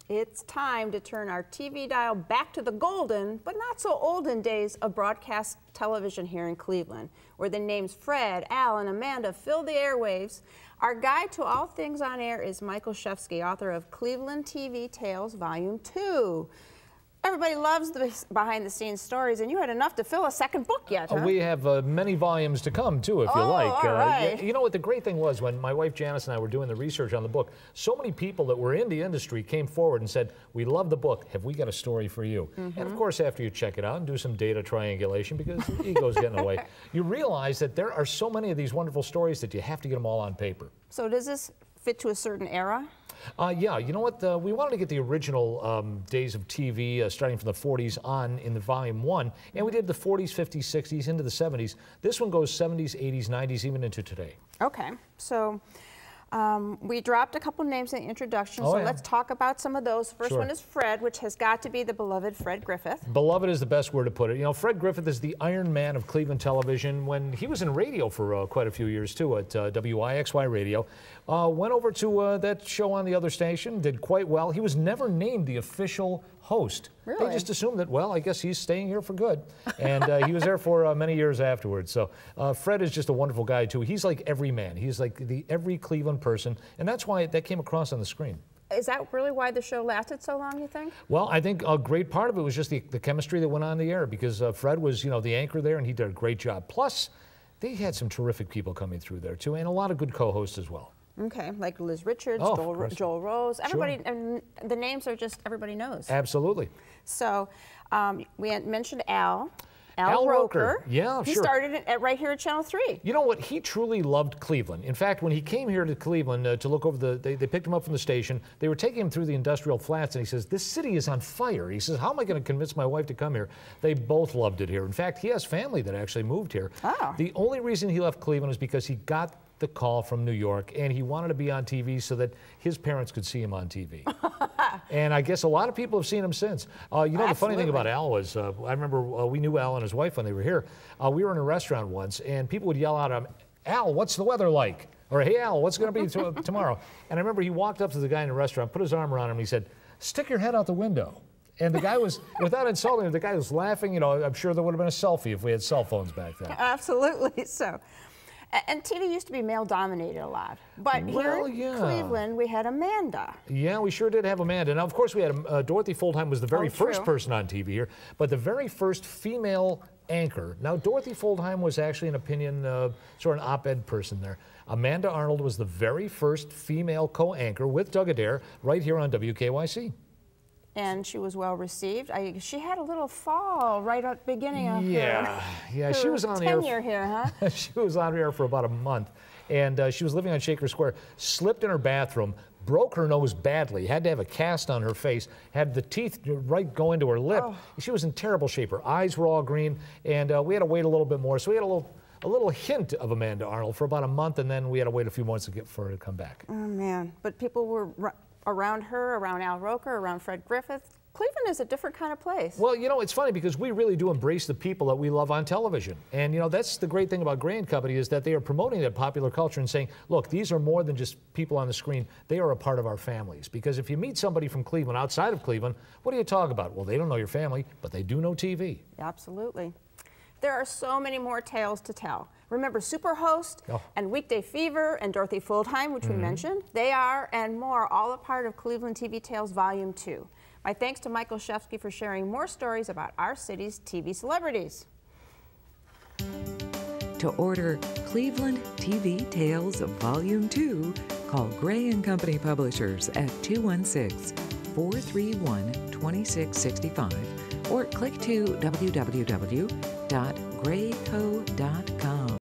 It's time to turn our TV dial back to the golden, but not so olden days of broadcast television here in Cleveland, where the names Fred, Al, and Amanda fill the airwaves. Our guide to all things on air is Michael Shefsky, author of Cleveland TV Tales Volume 2. Everybody loves the behind-the-scenes stories, and you had enough to fill a second book yet, huh? We have many volumes to come, too, if you like. All right. You know what the great thing was when my wife Janice and I were doing the research on the book, so many people that were in the industry came forward and said, we love the book. Have we got a story for you? And, of course, after you check it out and do some data triangulation, because the ego's getting away, you realize that there are so many of these wonderful stories that you have to get them all on paper. So does this fit to a certain era? Yeah, you know what? We wanted to get the original days of TV, starting from the 40s on in the volume 1, and we did the 40s, 50s, 60s, into the 70s. This one goes 70s, 80s, 90s, even into today. Okay, so we dropped a couple names in the introduction, so let's talk about some of those. First one is Fred, which has got to be the beloved Fred Griffith. Beloved is the best word to put it. You know, Fred Griffith is the Iron Man of Cleveland television. When he was in radio for quite a few years, too, at WIXY Radio. Went over to that show on the other station, did quite well. He was never named the official host. Really? They just assumed that, well, I guess he's staying here for good. And he was there for many years afterwards. So Fred is just a wonderful guy, too. He's like every man. He's like every Cleveland person. And that's why that came across on the screen. Is that really why the show lasted so long, you think? Well, I think a great part of it was just the chemistry that went on the air, because Fred was, you know, the anchor there, and he did a great job. Plus, they had some terrific people coming through there, too, and a lot of good co-hosts as well. Okay, like Liz Richards, Joel Rose, everybody, and the names are just everybody knows. Absolutely. So we had mentioned Al Roker. Yeah, he started right here at Channel 3. You know what? He truly loved Cleveland. In fact, when he came here to Cleveland to look over they picked him up from the station. They were taking him through the industrial flats, and he says, this city is on fire. He says, how am I going to convince my wife to come here? They both loved it here. In fact, he has family that actually moved here. Oh. The only reason he left Cleveland is because he got the call from New York, and he wanted to be on TV so that his parents could see him on TV. And I guess a lot of people have seen him since. You know, the funny thing about Al was, I remember we knew Al and his wife when they were here. We were in a restaurant once, and people would yell out, Al, what's the weather like? Or, hey, Al, what's going to be tomorrow? And I remember he walked up to the guy in the restaurant, put his arm around him, and he said, stick your head out the window. And the guy was, without insulting him, the guy was laughing. You know, I'm sure there would have been a selfie if we had cell phones back then. Absolutely so. And TV used to be male-dominated a lot. But here in Cleveland, we had Amanda. Yeah, we sure did have Amanda. Now, of course, we had Dorothy Fulltime was the very first person on TV here, but the very first female anchor. Now, Dorothy Fulltime was actually an opinion, sort of an op-ed person there. Amanda Arnold was the very first female co-anchor with Doug Adair right here on WKYC. And she was well received. She had a little fall right at the beginning of her she was on tenure here, huh? She was on here for about a month, and she was living on Shaker Square. Slipped in her bathroom, broke her nose badly, had to have a cast on her face, had the teeth go into her lip. She was in terrible shape. Her eyes were all green, and we had to wait a little bit more. So we had a little hint of Amanda Arnold for about a month, and then we had to wait a few months for her to come back. Oh man! But people were around her, around Al Roker, around Fred Griffith. Cleveland is a different kind of place. Well, you know, it's funny because we really do embrace the people that we love on television. And, you know, that's the great thing about Gray & Company is that they are promoting that popular culture and saying, look, these are more than just people on the screen. They are a part of our families. Because if you meet somebody from Cleveland, outside of Cleveland, what do you talk about? Well, they don't know your family, but they do know TV. Absolutely. There are so many more tales to tell. Remember Superhost and Weekday Fever and Dorothy Fulltime, which we mentioned? They are, and more, all a part of Cleveland TV Tales Volume 2. My thanks to Michael Shefsky for sharing more stories about our city's TV celebrities. To order Cleveland TV Tales Volume 2, call Gray & Company Publishers at 216-431-2665 or click to www.grayco.com.